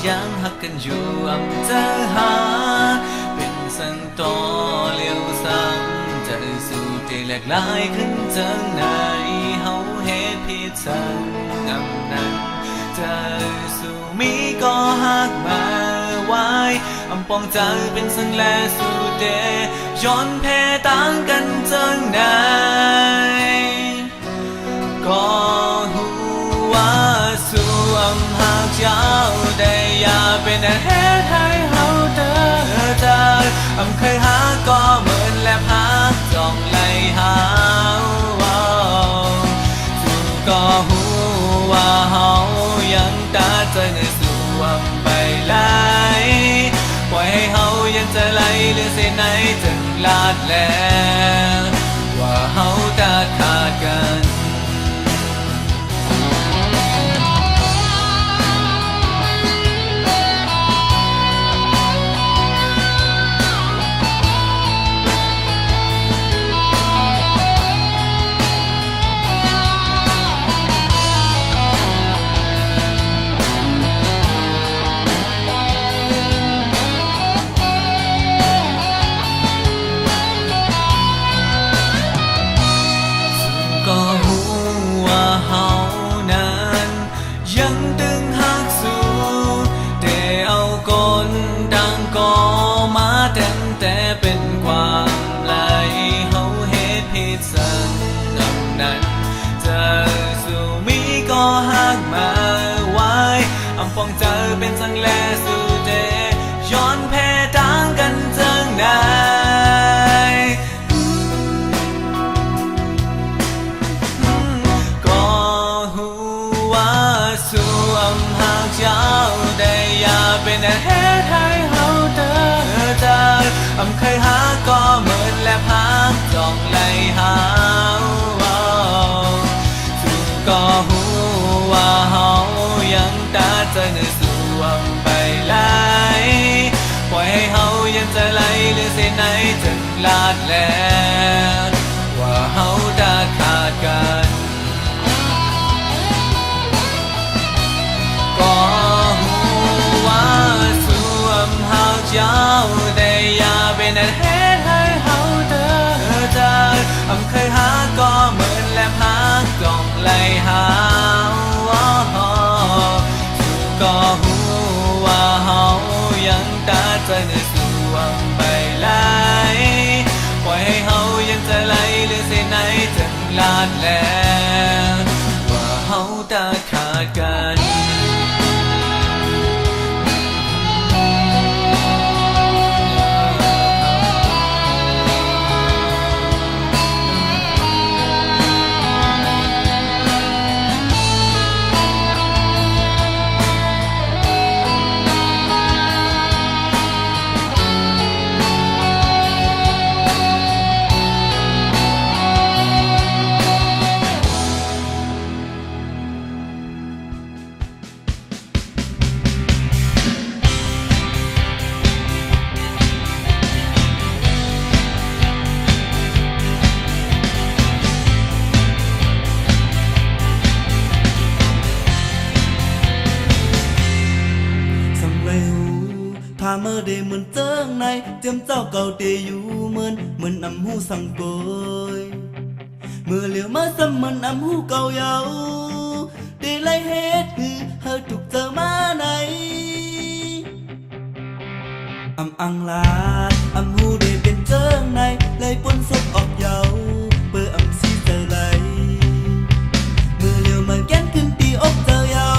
ยังหักกันอยู่อำจะหาเป็นสังตอเลี้ยวซ้ำจะสู่ที่แหลกลายขึ้นจังไหนเฮาเหตุผิดสังอำนั้นจะสู่มีก็หักมาไว้อำปองใจเป็นสังแลสู่เดย้อนแพ้ต่างกันจังไหนก็หูว่าสู่อำหากเจ้าได้อย่าเป็นเหตุให้เฮาเดินจากอำเคยหาก็เหมือนและพักจ้องไล่หาสู่ก็หูว่าเฮายังตาใจในสู่อำไปไหลปล่อยให้เฮายังจะไหลหรือเส้นไหนถึงลาดแล้วว่าเฮาตาขาดกันก็หูว่าเฮานั้นยังดึงหักสู่แต่เอาคนดังก็มาแต่เป็นความไหลเฮาเหตุผิดสังอำนั้นจะสู่มีก็หักมาไว้อำปองเจอเป็นสังแลสู่เดย้อนแพ้ต่างกันจังไหนสู่อำหากเจ้าได้อย่าเป็นเหตุให้เฮาเดินจากอำเคยหาก็เหมือนและพักจ้องไล่หาสู่ก็หูว่าเฮายังตาใจในสู่อำไปไหลปล่อยให้เฮายังจะไหลหรือเส้นไหนถึงลาดแล้วว่าเฮาตาขาดกันก็หูว่าสู่อำหากเจ้าได้อย่าเป็นเหตุให้เฮาเดินจากอำเคยหาก็เหมือนและพักจ้องไล่หาสู่ก็หูว่าเฮายังตาใจในสู่อำไปไหลปล่อยให้เฮายังจะไหลหรือเส้นไหนถึงลาดแล้วว่าเฮาตาขาดกันพาเมื่อเดเหมือนเจิ้งในเจียมเจ้าเก่าเตอยู่เหมือนนำหูสังโกยเมื่อเหลียวมาซ้ำเหมือนนำหูเก่าเยาเดไล่เฮ็ดคือเฮาถูกเจอมาในอังลาดหูเดเป็นเจิ้งในเลยปนศพออกเยาเปิดซีเจอไหลเมื่อเหลียวมาแก้นขึ้นตีอกเจอเยา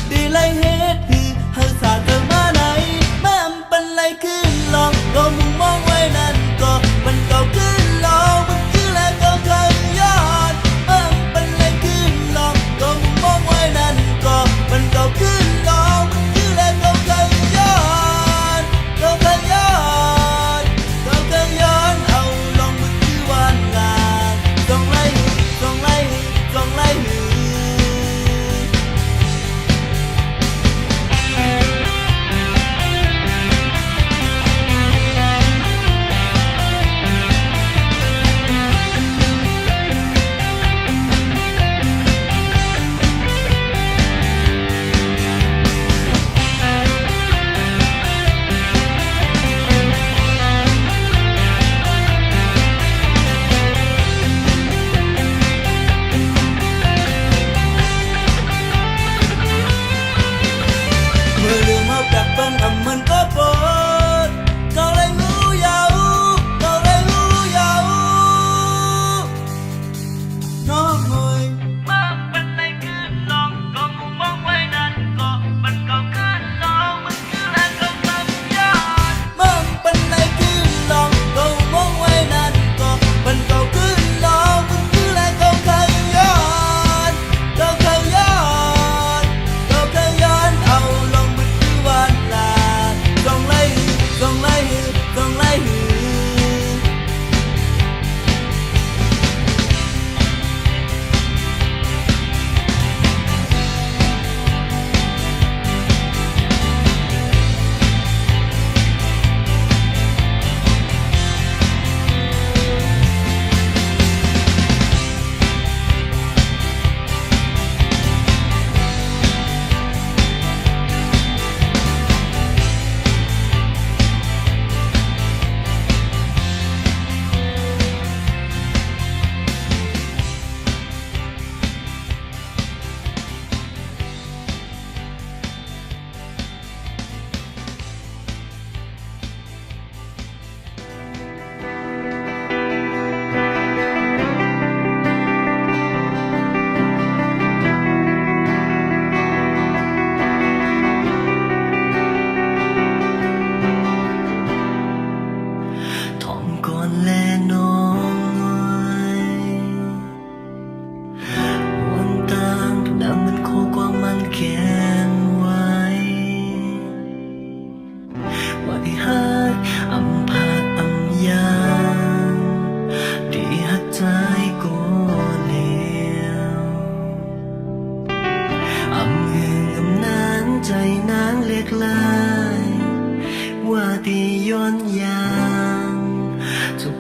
เดไล่เฮ็ดคือเฮาสาเจอมาขึ้นลองก็มุงมองไว้นั่นก็มันเก่าขึ้นลองมันคือแลก็เคยย้อนเป็นไรขึ้นลองก็มุงมองไว้นั่นก็มันเก่าขึ้นลองมันคือแลก็เคยย้อนก็เคย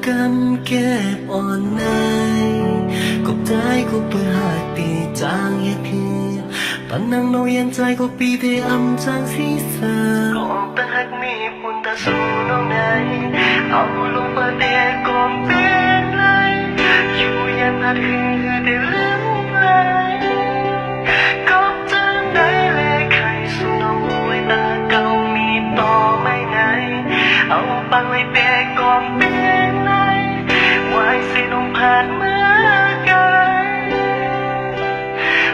กันเก็บอ่อนในก็ได้ก็เพื่อหากตีจางเหตุคือปันนังโนยันใจก็ปีเทอำจางสีเสือก็ออกแต่หักมีปุ่นตาสูน้องใดเอาลงประเดี๋ยวก็เป็นไรอยู่ยันหัดคือได้ลืมเลยก็จังได้เลยใครสูน้องไว้ตาเก่ามีต่อไม่ไหนเอาปังไว้เปียก่อนเป็นไรไว้สิน้องผ่านเมื่อไกล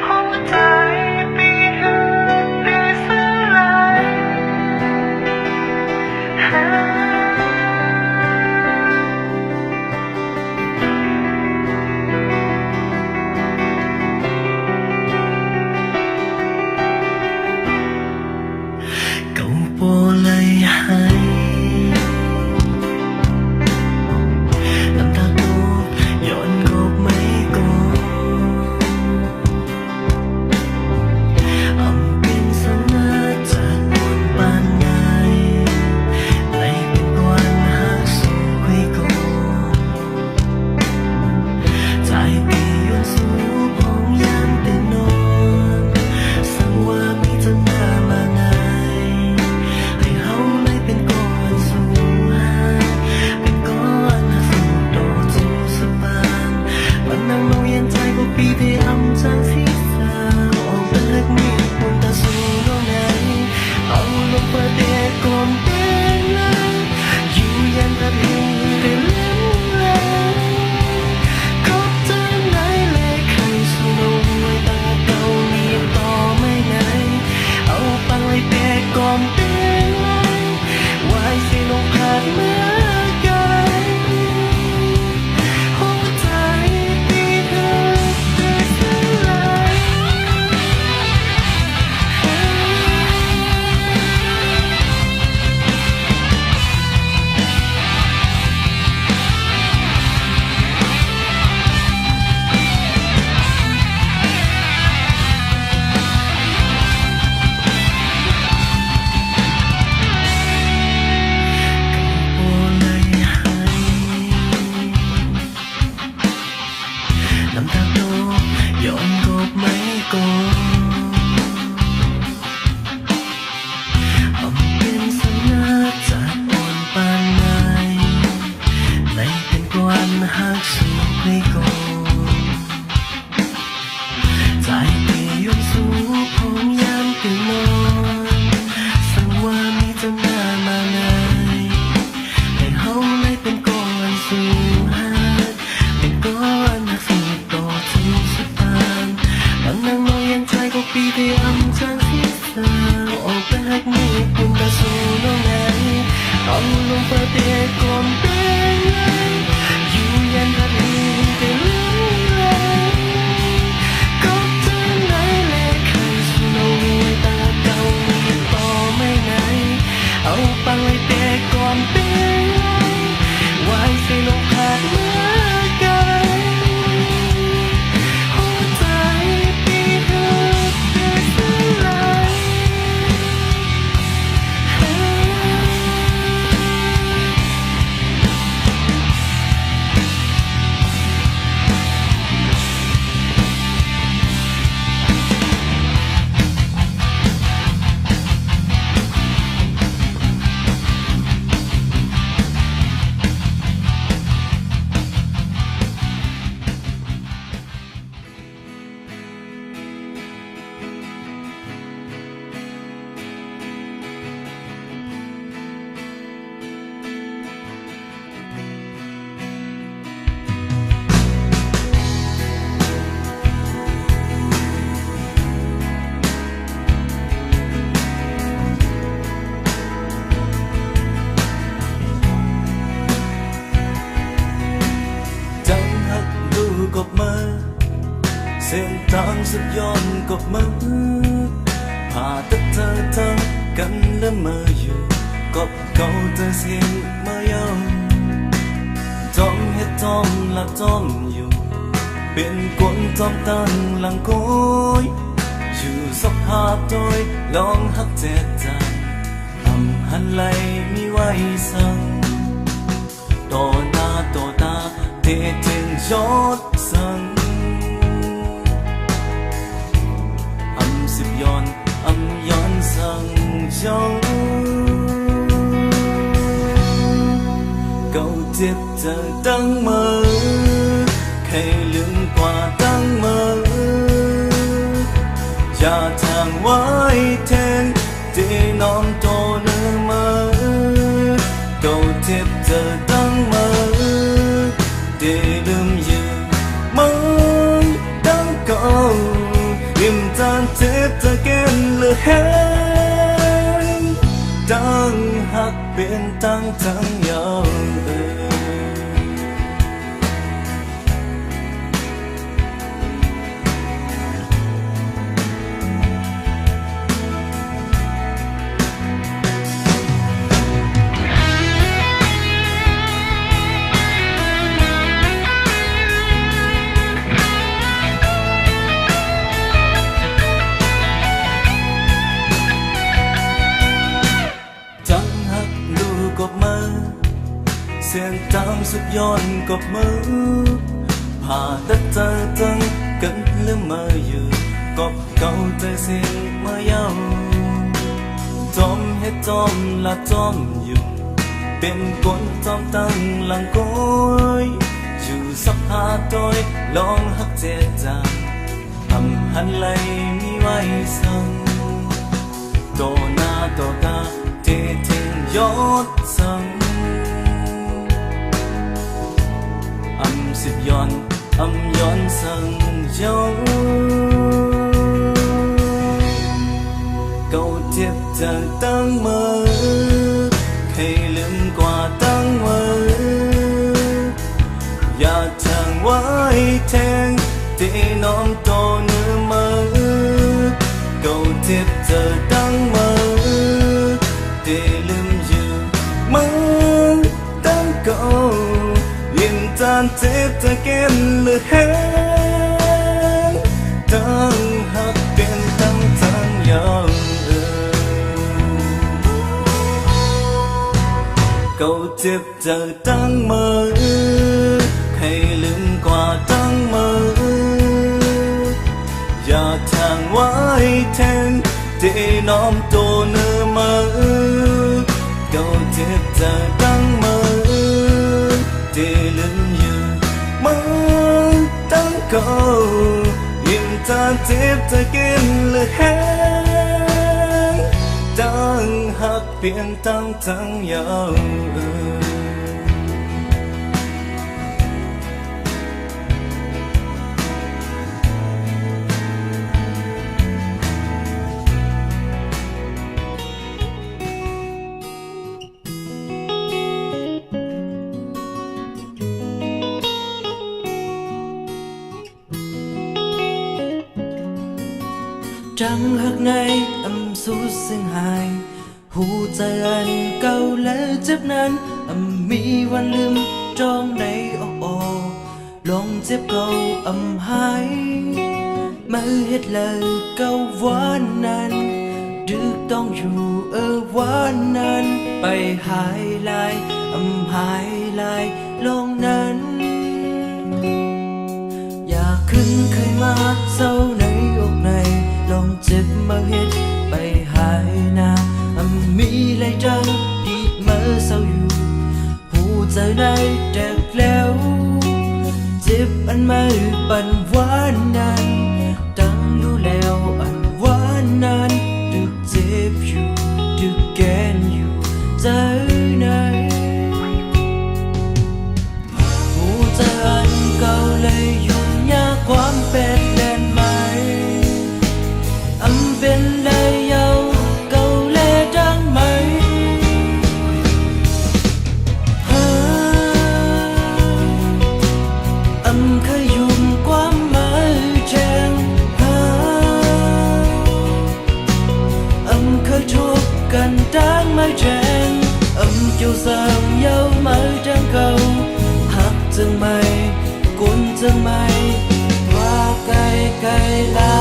หัวใจปีหืดได้สลายเก่าโปเลยให้น้ำตาตกย้อนกบไม่กบอำเป็นสังนาจากบนปานไงในเป็นวันหักสู่คุยกใจปียนสู่พองยามเต็นนอนสังว่ามีจังหน้ามาไงให้เฮาเลยเป็นก้อนสู่หาเป็นก้อนหักสู่โดดสู่สะพานมันนั่งเมาเย็นใจก็ปีเทอำจางสีสาออกเบิกมีปุ่นตาสู่น้องไหนเอาลงประเดี๋ยวก่อนเป็นไรอยู่ยันทัดหูได้เล่นเลยก็จังได้เลยใครสู่น้องไว้ตาเก่ามีต่อไม่ไหนเอาปังไว้เปียก่อนเป็นไรไว้สิน้องผ่านเมื่อไกลหัวใจปีหืดได้สลาย โอ้เลยให้น้ำตาโตย้อนกบไม่กบอำเป็นสัญญาจากอ่อนปานไหนในเป็นกวนหักสู่คุยกใจปียนสู่พงยามตื่นนอนสังว่ามีจังหน้ามาไงให้เฮาเลยเป็นก้อนสู่หาเป็นก้อนหักสู่โดดสู่สะพานมันนั่งเมาเย็นใจก็ปีเทอำจางสีเสือออกแต่หักมีปุ่นตาสู่น้องไหนเอาลงประเดี๋ยวก่อนเป็นไรอยู่ยันทัดหูได้ลืมเลยก็จังได้เลยใครสู่น้องไว้ตาเก่ามีต่อไม่ไหนเอาปังไว้เปียก่อนเป็นไรไว้สิน้องผ่านเมื่อไกลหัวใจปีหืดได้สลาย เส้นทางสุดย้อนกับมือผ่าตัดเธอเธอกันและเมื่ออยู่กับเขาเธอเสียงมาเยาจ้องเฮ็ดจ้องหลับจ้องอยู่เป็นคนจ้องตั้งหลังโกยอยู่สภาพโดยลองหักเจ็ดใจทำหันไหลมีไว้สั่งต่อหน้า tổ ta thế thiên giót sang10 ย้อนย้อนsang dấu câu tiếp giờ đang mơ khay lưng qua đang mơ cha thang quái thêm để non tô nơ mơ câu tiếp giờ đang mơ để đừng dự mơ đang câu im tan tiếp ta kén lửa hết đang hắc bên tăng thắng nhauเส้นทางสุดยอดกบมือผ่าตัดเธอตั้งกันเลื่อมมาอยู่กบเก่าใจเสียงเมื่อยาวจอมให้จอมละจอมอยู่เป็นคนจอมตั้งหลังก้อยอยู่สักหาต้อยลองหักเจจางทำหันไหลมีไว้สั่งต่อหน้าต่อตาเททิ้งยอดสั่ง10 ย้อนsang dấu câu tiếp giờ đang mơ khay lưng qua đang mơ và chàng quái thêm để non tô nơ mơ câu tiếp giờ đang mơ để lưng dự mơ đang câu tan tiếp ta kén lửa hết đang hắc bên tăng thang nhau câu tiếp giờ đang mơ khay lưng qua đang mơ và chàng quái thêm để non tô nơ mơ câu tiếp giờ đang mơ để lưng mơ tăng cầu im tan tiếp ta kén lửa hết đang hắc biển tăng thắng nhau trăng hắc này âm su sinh hàiหูใจอันเก่าและเจ็บนั้นมีวันลืมจองในโอลองเจ็บเก่าหายมาเฮ็ดเลยเก่าวันนั้นดึกต้องอยู่วันนั้นไปหายลายหายลายลงนั้นอยากขึ้นเคยมาเศร้าในอกในลองเจ็บมาเฮ็ดไปหายนามีไรจังดีมาเศร้าอยู่หูใจในแตกแล้วเจ็บอันมาปันวันนั้นตั้งรู้แล้วอันวันนั้นดึกเจ็บอยู่ดึกแกนอยู่ใจในหูใจอันเก่าเลยยุ่งยากความเป็นแดนไหมเป็นเลยยาวเก่าและดังไหมเคยยุ่งความหมายแจ้งเคยชกกันดังไม่แจ้งเกี่ยวสามเย้าไม่ดังเก่าหักจังไม่กุนจังไม่ว่าไกลไกลลา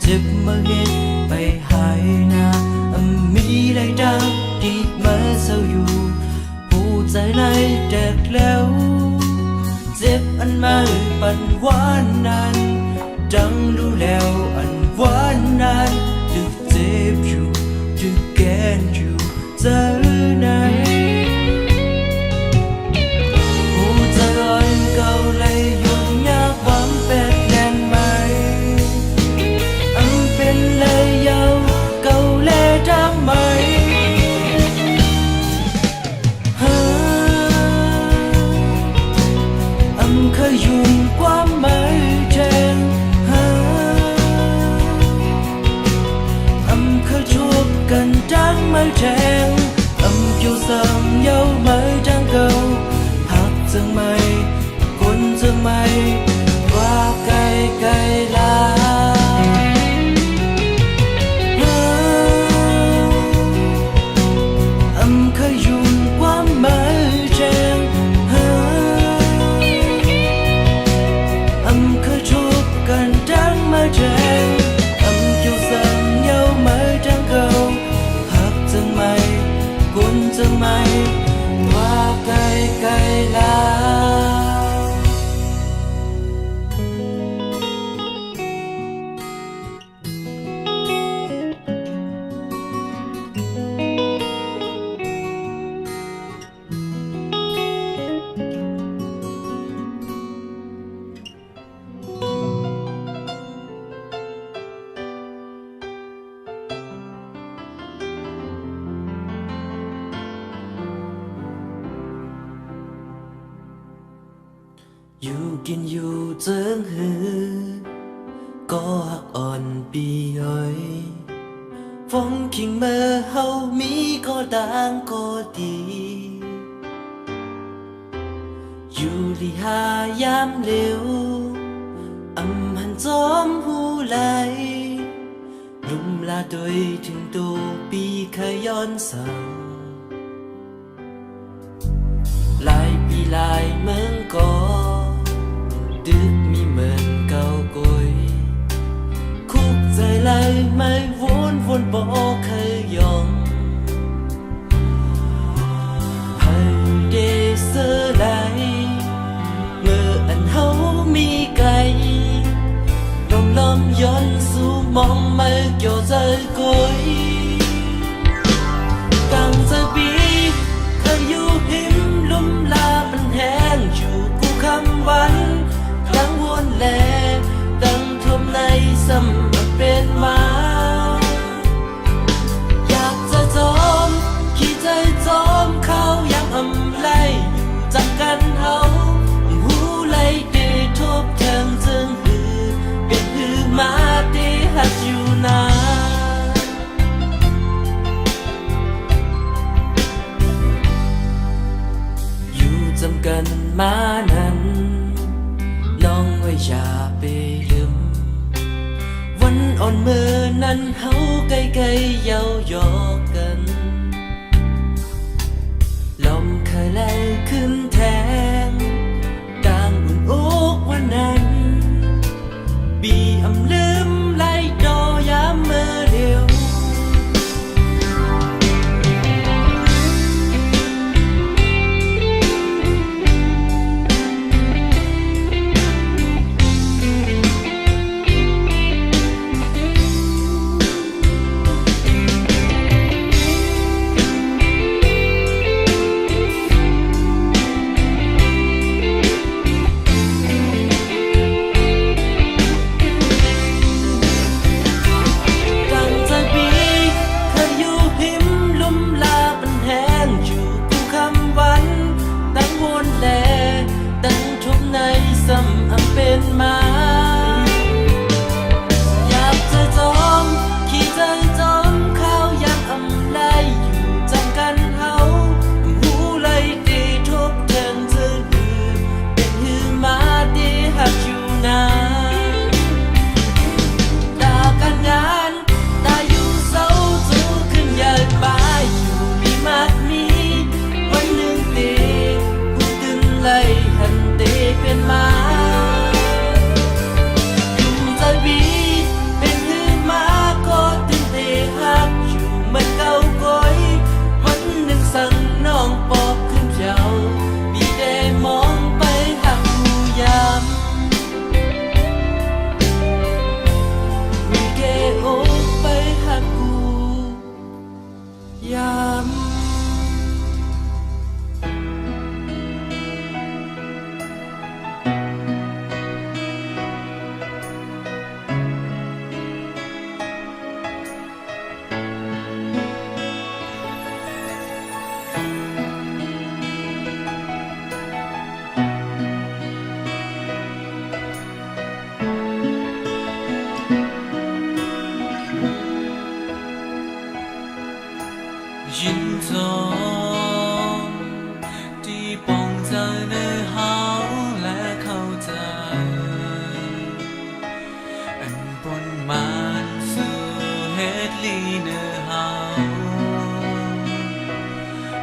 เจ็บมาเห็นไปหายนามีไรดังที่มาเศร้าอยู่หูใจไหลแตกแล้วเจ็บอันมาปันหวานนานจังรู้แล้วอันหวานนานดึกเจ็บอยู่ดึกแกนอยู่ใจไหนหูใจอ่อนเก่าเลยยุ่งยากความแปดแน่นไหมอันเป็นเลยยาวเก่าเลยทำไมเคยยุ่งความหมายแทนเคยชบกันจังไม่แทงอยู่ซ้ำเย้าไม่จังเก่าหักจังไม่คนจังไม่ว่าไกลไกลลาเคยยุ่งความหมายแทงเคยชบกันจังไม่แทงอยู่ซ้ำเย้าไม่จังเก่าหักจังไม่คนจังไม่ว่าไกลไกลลาอยู่กินอยู่เจิงหือก็หักอ่อนปีอ้อยฟงคิงเมื่อเฮามีก็ต่างก็ดีอยู่ลีหายามเร็วหันจอมหูไหลลุ่มลาโดยถึงตัวปีขย้อนสั่งหลายปีหลายเมืองก่อดึกมีเหมือนเก่ากุยคุกใจไหลไม่วนบอกเคยยองให้เดเสไหลเมื่ออันเฮามีไกลลมย้อนสู่มองไม่เกี่ยวใจกุยตั้งใจปีเคยอยู่หิมลุ่มลาเป็นแห้งอยู่กูคำวันตั้งวนแลตั้งทมในสำเป็นมาอยากจะจอมขี้ใจจอมเขายังไลอยู่จำกันเฮาหูไลเดทบเทิงจึงหือเป็นหือมาเดหัดอยู่นาอยู่จำกันมานั้นน้องไว้อย่าไปลืมวันอ่อนเมื่อนั้นเฮาใกล้ๆเย้ายอกกันลมเคยไล่ขึ้นแทงกลางอุ่นอกวันนั้นบีลืมไล่ดอยามเมื่อเดียว心中ที่ปองใจในเฮาและเข้าใจอันปนมันสู่เฮ็ดลีเนอเฮา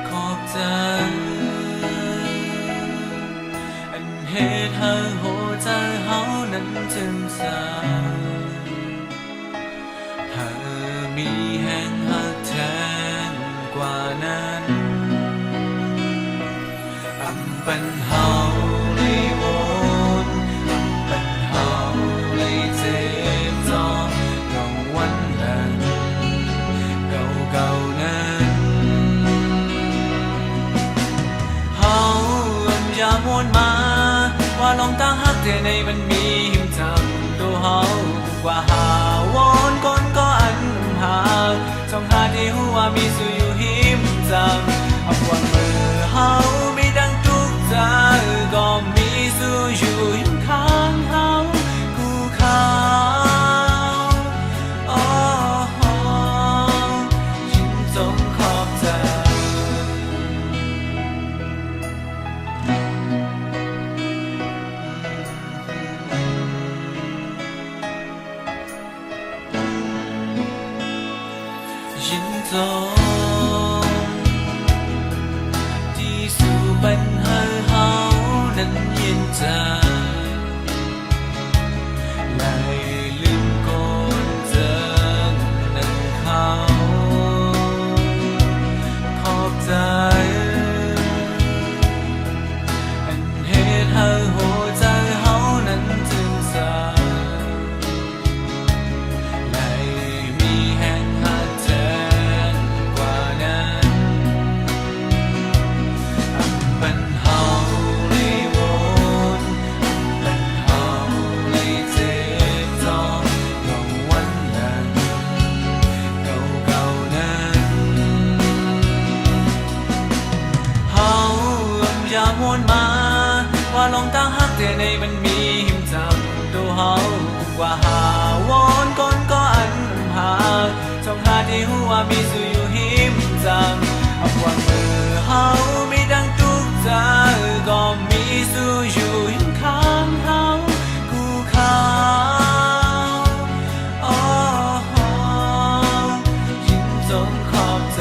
ขอบใจอันเฮ็ดให้หัวใจเฮานั้นจึงสายหากมีแห่งหักแทนกว่านั้นอำเป็นเฮาเลยวนอำเป็นเฮาเลยเจ็บจองเก่าวันนั้นเก่านั้นเฮาอย่ามวนมาว่าลองตั้งฮักแต่ในมันมีหิมจำตัวเฮากว่าหาวอนก่อนก็อันหาช่องหาที่หัวมีสู่อยู่หิมจำเอาวันมือเฮามีดังทุกใจก็มีสู่อยู่หิมข้างเฮาคู่เขาโอ้โหฉันจงขอบใจยินจงที่สู่เป็นให้เฮานั้นเย็นใจเลยลืมก่อนเจอนั้นเขาขอบใจอันเหตุให้หัวใจเฮานั้นจึงสายอย่ามวนมาว่าลองตั้งฮักแต่ในมันมีหิมจำตัวเฮากว่าหาวอนก่อนก็อันหาช่องหาที่หัวมีสู่อยู่หิมจำเอาวันมือเฮามีดังทุกใจก็มีสู่อยู่หิมข้างเฮาคู่เขาโอ้โหยิ่งจงขอบใจ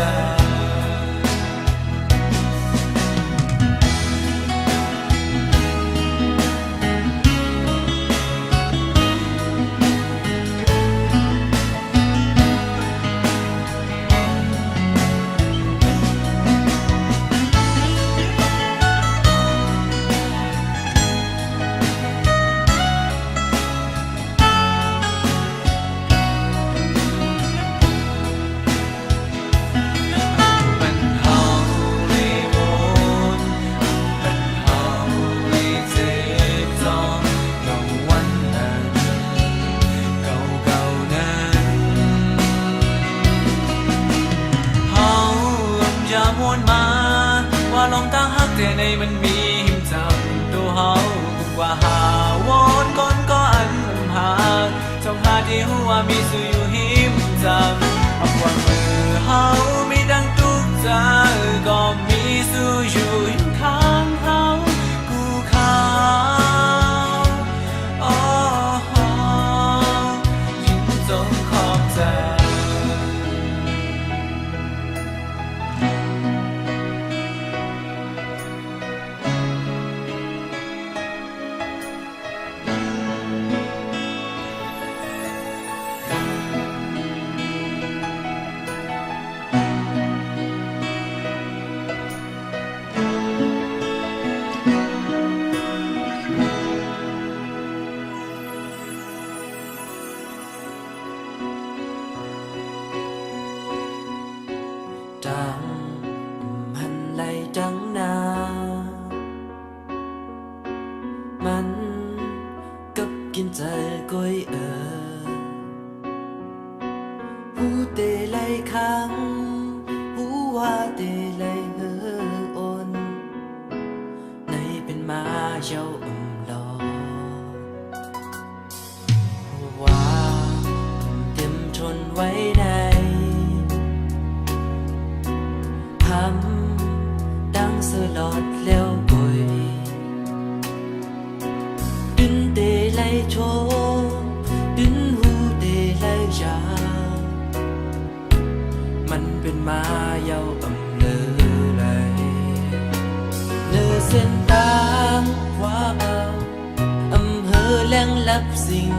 อย่ามวนมาว่าลองตั้งฮักแต่ในมันมีหิมจำตัวเฮากว่าหาวอนก่อนก็อันหาช่องหาที่หัวมีสู่อยู่หิมจำเอาวันมือเฮามีดังทุกใจก็มีสู่อยู่หิมข้างเฮาคู่เขาโอ้โหยิ่งจงขอบใจดังมันไหลดังนามันกับกินใจก้อยหูเตไหลค้างหูว่าเตไหลโอนในเป็นมาเย้าลอว่าเต็มทนไว้ใน giàu ấm lơ lại nơi sen tang hoa bao âm hơ leng lấp dình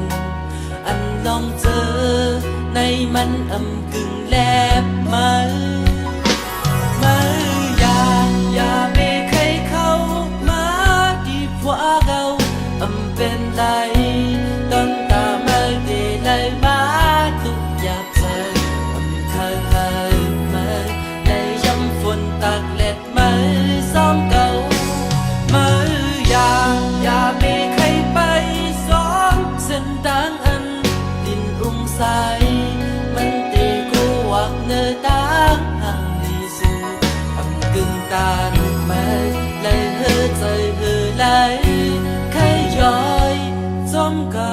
anh long chờ nayมันâm cứng lép mớiอย่าไปใครเข้ามาดีกว่าเราเป็นไรตอนตาไม่ได้ไล่มาทุกอย่างใจเคยมาได้ย้ำฝนตากเล็ดมาซ้อมเก่ามาอย่าไปใครไปซ้อมเส้นทางอันดินอุ้งใสมันตีกูวักเนื้อตาห่างดีสู่กึ่งตาหนุกมาเลยเฮือใจเฮือไหลใครย้อยจอมเก่า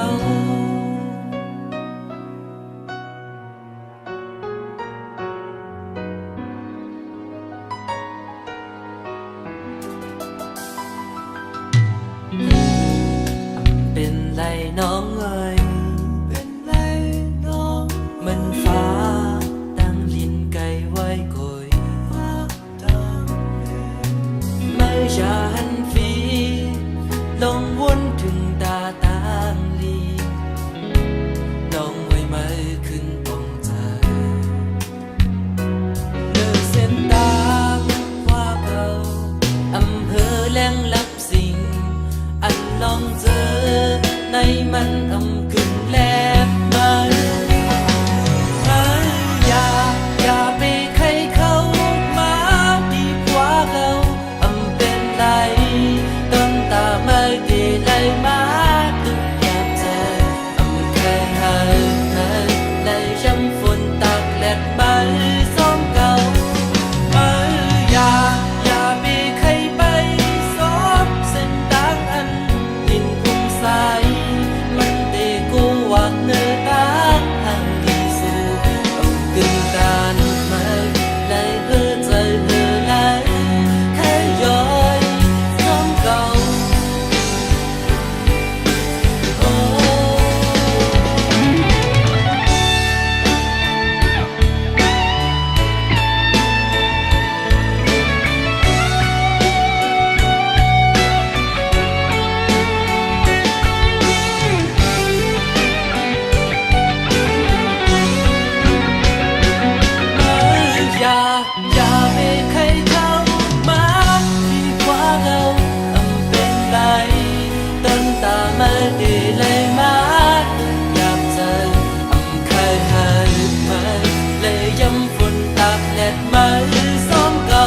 เป็นไรน้องเอ้ยเป็นไรน้องมันฟ้าตั้งลินไกลไว้ก่อยไม่ชาหันฟีลงวนถึงตาตางลีน้องไว้ไม่ขึ้นตรงใจเดินเส้นทางว่าเก่าอำเภอแหลงลับสิงอันลองเจอในมันกึ่งแลบมาอย่าไปใครเข้ามาดีกว่าเราเป็นไรต้นตาไม่ได้ไล่มาทุกอย่างเจอเคยหายได้ย้ำฝนตากเล็ดมาซ้อมเก่าอย่าไปใครไปซ้อมเส้นทางอันดินอุ้งใสมันเตะกูวักเนื้อตาห่างดีสู่กึ่งตาหนุกมาเลยเพื่อใจเพื่อไหลแค่ย้อยซ้อมเก่าอย่าไปใครเข้ามาดีกว่าเราเป็นไรต้นตาไม่ได้เลยมาอยากเจอเคยหายมาเลยย้ำฝนตากเล็ดมาซ้อมเก่า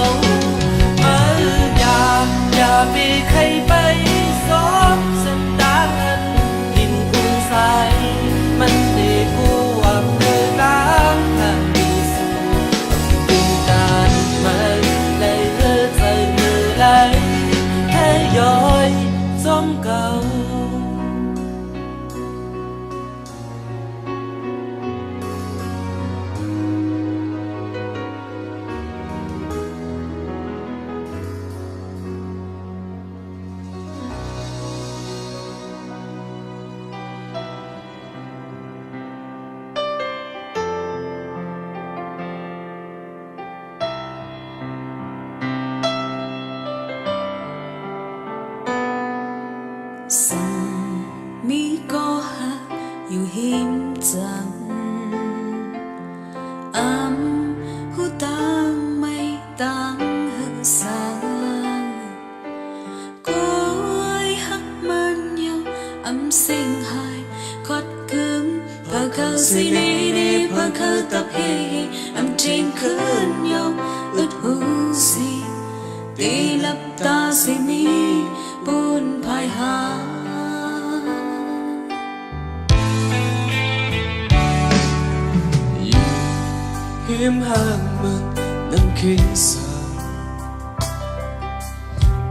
อย่าไปใครไปซ้อมเส้นทางอันดินอุ้งใสมันตีกูว่าเมื่อล้างทางดีสู่ตาไม่เลยเลือใจมือไหลแค่ย้อยจอมเก่า神咪個客要險贈，好當咪當向上，該黑漫遊暗星海，確咁怕靠是你的怕靠tập氣，暗trên cơn nhau ướt hữu gì, đi lấp ta sẽ mi buồn phai hà. Hiếm hàng mừng nâng kính sợ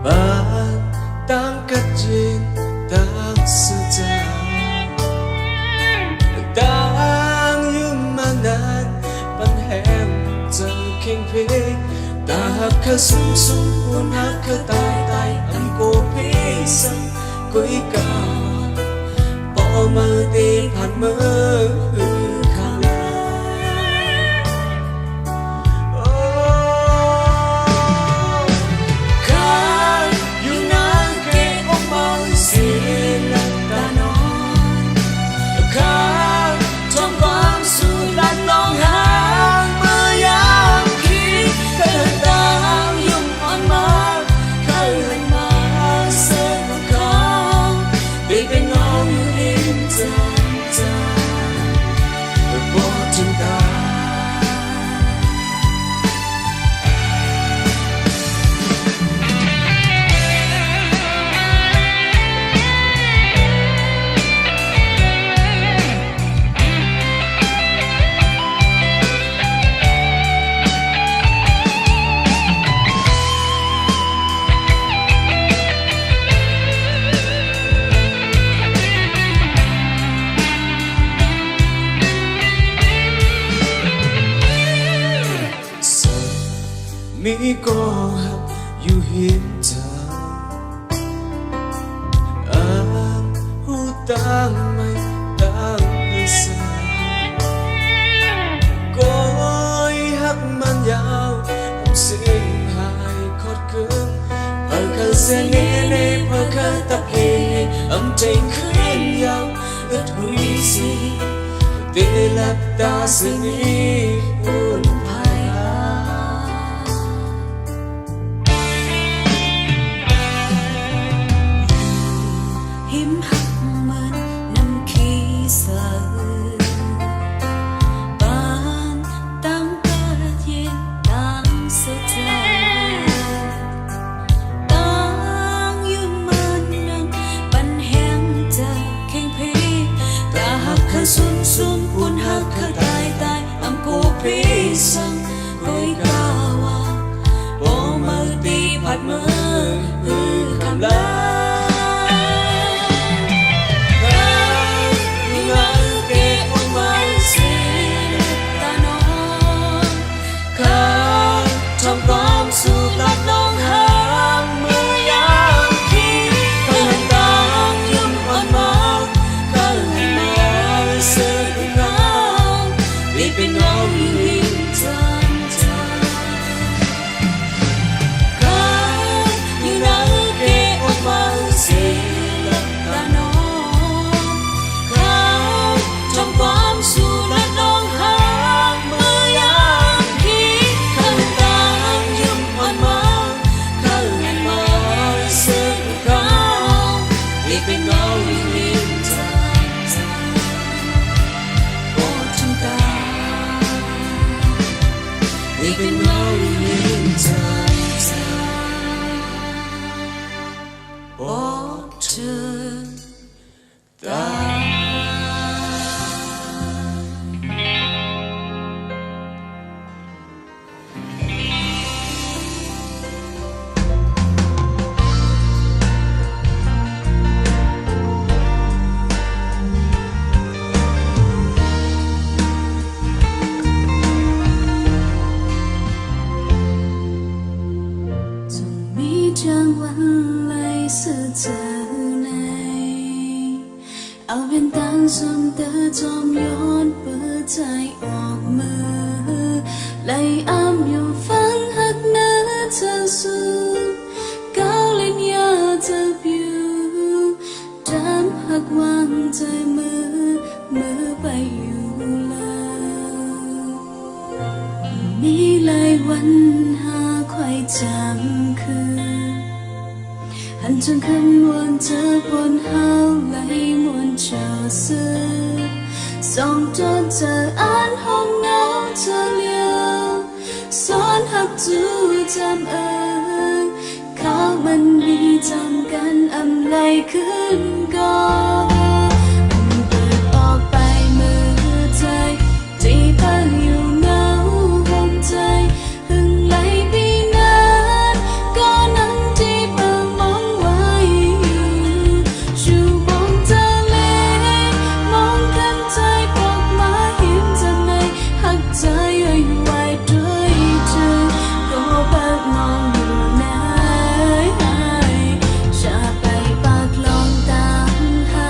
Bạn đang cất trên đang sự cha Đang yêu mà nàn Bạn hẹn dần kinh phí Ta hạc khá sung sung Hôn hạc khá tai tai Âm cô phí sân Quý cao Bỏ mơ điผ่านmơ khá มีก็หักอยู่เห็นเธอหูตั้งไม่ตั้งให้สายก็หักมันยาวสิ่งหายคดคืนเพอเคยเสียนี้ในเพอเคยตับเหใจคืนยาวอึดหุยสีเตลับตาสนิอุ่นภายหิมหักมันน้ำขี้เสือปานตั้งกาเย็นตั้งสุดใจตั้งยืนมันนั้นปันแห้งใจแข็งเพตาหักข้าซุนซุนปุ่นหักข้าตายตายอำกูพีสังกุยกาวาโอมือตีผัดมือคำลาสู่ลัดลงหางมือยามขีเพื่อนตางยิ้มอ่อนมากก็ให้มาเสือเงารีบเป็นเงาอยู่หินจานจานก็อยู่ในเกออกมาเสียตาน้องเขาทำความสู่ลัดลงหางมือยามขีเพื่อนตางยิ้มเป็นเงาอยู่ริมทางโอ้ทำตานี่เป็นเงาอยู่ริมทางโอ้เธอตาจังวันไหลสื่อเจอในเอาเป็นตังสมเตอจอมย้อนเปิดใจออกมือไหลอ้ำอยู่ฟังหักเนื้อเธอสูงก้าวเล่นยาเธอผิวจำหักวางใจมือไปอยู่แล้วมีหลายวันหาใครจำคืนหันจนคืนวนเจอบนเฮาไหลมวนเจอซื้อส่องจนเจออ่านห้องเงาเธอเลี้ยวสอนหักจูจำข้าวมันมีจำกันอำไลขึ้นก่อนเปิดออกไปมือใจที่พังอยู่เงาห้องใจหึงไหลปีนั้นก็นั้นที่เปิดมองไว้ชูมองเธอเล็กมองกันใจปอกมาเห็นจะไม่หักใจไว้ไว้ด้วยเธอก็เปิดมองอยู่ไหนจะไปปากลองตามหา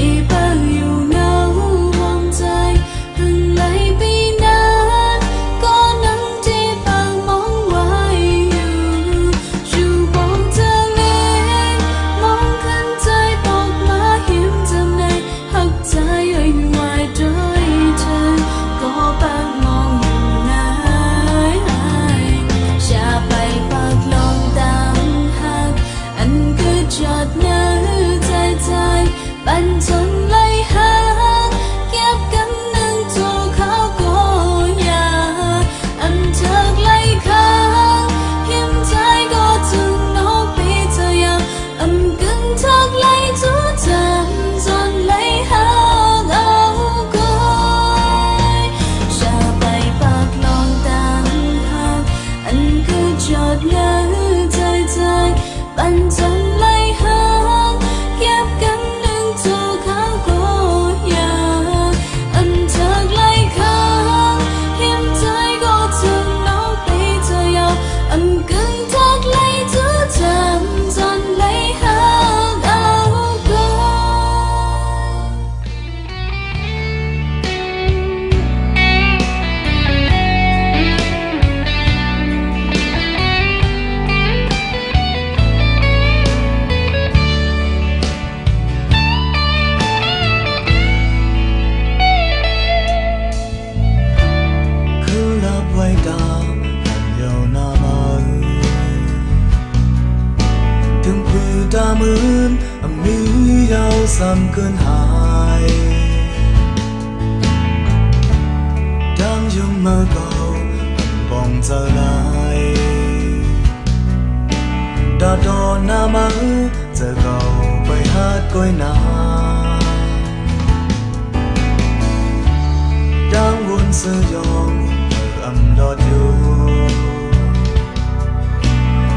ที่เปิดอยู่เงามองใจเพิ่งเลยปีนั้นก็นั่งที่เปิดมองไว้อยู่มองเธอเล็กมองขึ้นใจตกมาหิมจำในหักใจอยู่ไว้ด้วยเธอก็ปากมองอยู่ไหนจะไปปากลองตามหักอันคือจอดเนื้อใจบันทนไล่หาเก็บกันนั่งตัวเขาก็อยากอันเธอไล่ข้างหิมใจก็ถึงน้องปีเธออยากอันกึ่งทักไล่ทุกจำจนไล่หาเอาก็จะไปปากลองตามหักอันคือจอดเนื้อใจบันทนไล่หาเก็บกันนั่งตัวเขาก็อยากอันเธอไล่ข้างหิมใจก็ถึงน้องปีเธออยากอันกึ่งทักไล่ทุกจำจนไล่หาเอาก็ cứ lấp quay cả hẳn nhiều nam ơi từng quy ta mướn âm mỹ nhau xăm cơn hài đang dùng mơ cầu hẳn vòng trở lại đã đo nam ơi giờ cầu bài hát coi nàng đang buồn sử dụng âm đọt yêu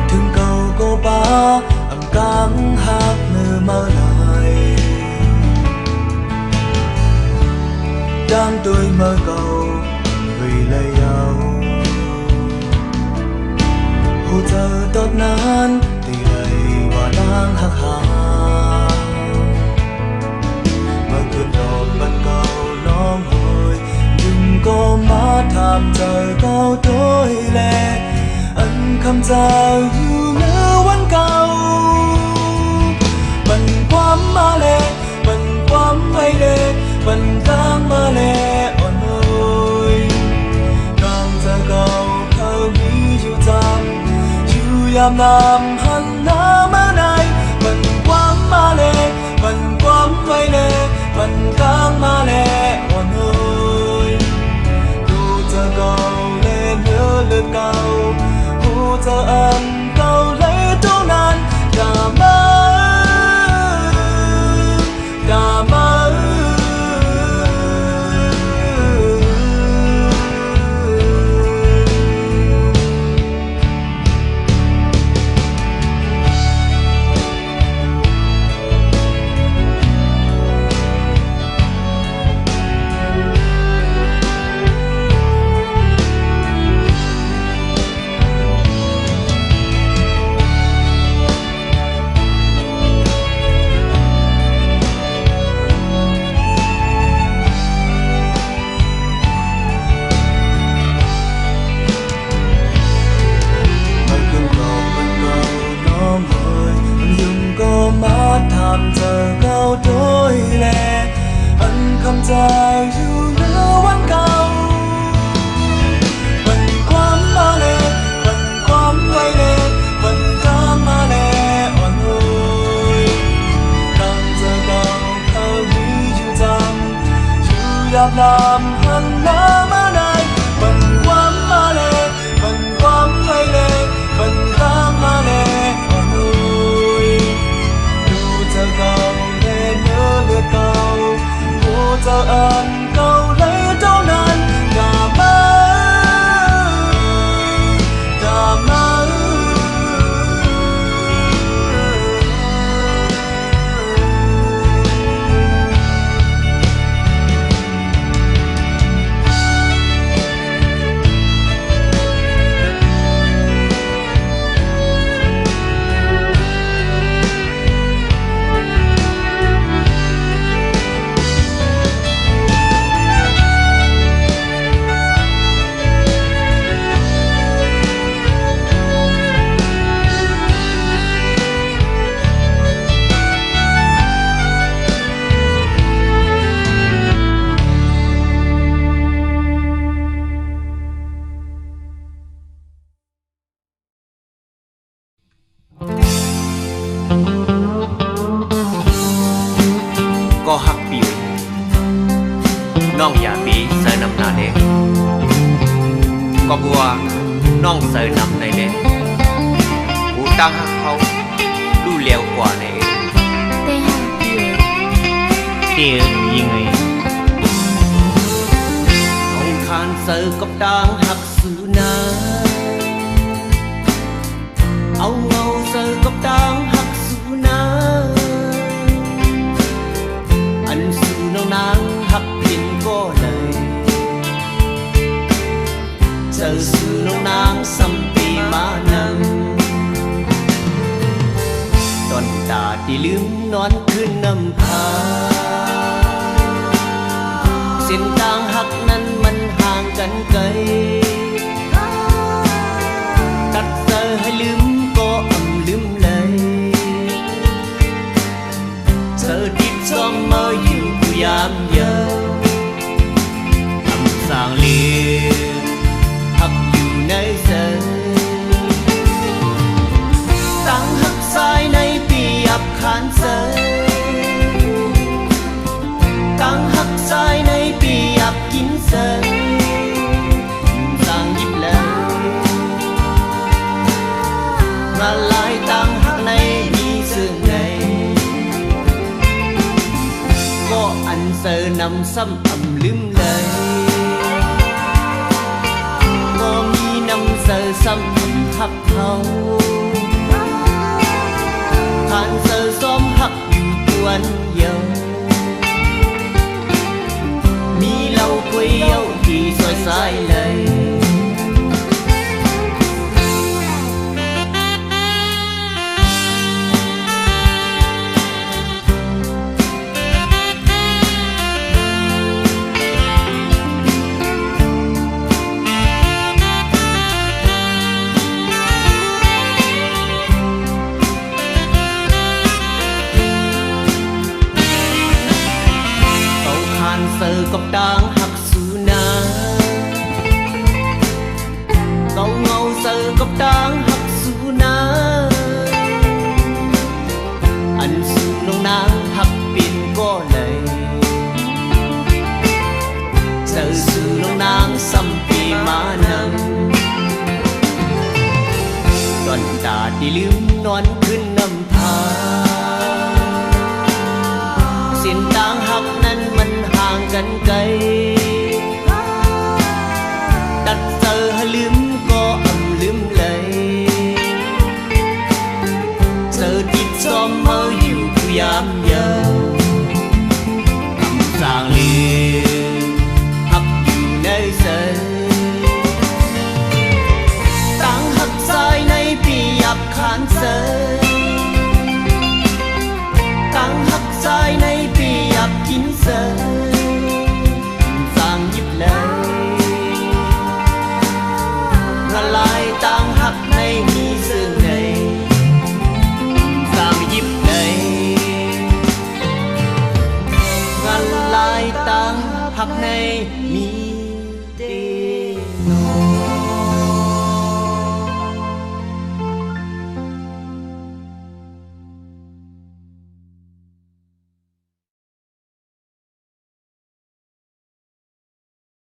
thương cầu cô ba âm căng hát nơi mơ lại đang tôi mơ cầu vì lấy nhau hồ giờ tốt nan thì đầy và đang hắc hà mơ cơn đột bắn cầu nó hồi đừng có má tham trời cao tối lệ ân khăm giờ yêu nhớ quán cao bần quắm ma lệ bần quắm hay lệ bần càng ma lệ ổn ơi càng giờ cầu thơ mỹ chịu tạm chịu yam nam hẳn nam ở này bần quắm ma lệ bần quắm hay lệ bần càng ma lệ ổn ơi giờ cầu lên nhớ lượt cầu hú giờ ăn cầu lấy tô nan cảm ơn tham giờ cao tối lệ ân khăm giờ dù nhớ quán cao bần quắm ma lệ bần quắm quay lệ bần cam ma lệ ổn ơi càng giờ cao thơ mỹ dù rằng dù đạp làm hẳn nam ở đây bần quắm ma lệ bần quắm quay lệ bần cam ma lệ ổn ơi giờ cầu lên nhớ lượt cầu vô giờ ân cầu lấy đâu nan cảm ơn น้องอย่าปีเสยนำหนาเด้ก็บัวน้องเสยนำในเด้หูตั้งหักเขาดูเลี้ยวกว่าใน Tê hà tiề เตี้ยยิงไงองคานเสยกับดังหักสูนาเอาเงาเสยกับดังหักสูนาอันสูน้องนางหักพินก็เลยเจอสูน้องนางสัมปีมานำตอนตาที่ลืมนอนขึ้นนำพาเส้นทางหักนั้นมันห่างกันไกลตัดเธอให้ลืมก็ลืมเลยเธอที่จ้องมาอยู่ยามเย็นคำสั่งเลียหักอยู่ในใจตั้งหักสายในปีอับขานเสยตั้งหักสายในปีอับกินเสยสั่งยิบเลยมาลายตั้งหักในมีซึ่งไงก็อันเสยนำซ้ำลืมเลยก็มีนำเสยซ้ำหักเขาผ่านเสยซ้อมหักอยู่กวนเยามีเหล้าก๋วยเตี๋ยวที่ซอยสายเลยเสอกับดังหักสูนาเงาเงาเสอกับดังหักสูนาอันสูน้องนางหักปินก็เลยเสอสูน้องนางสัมปีมานำตอนตาที่ลืมนอนขึ้นนำพา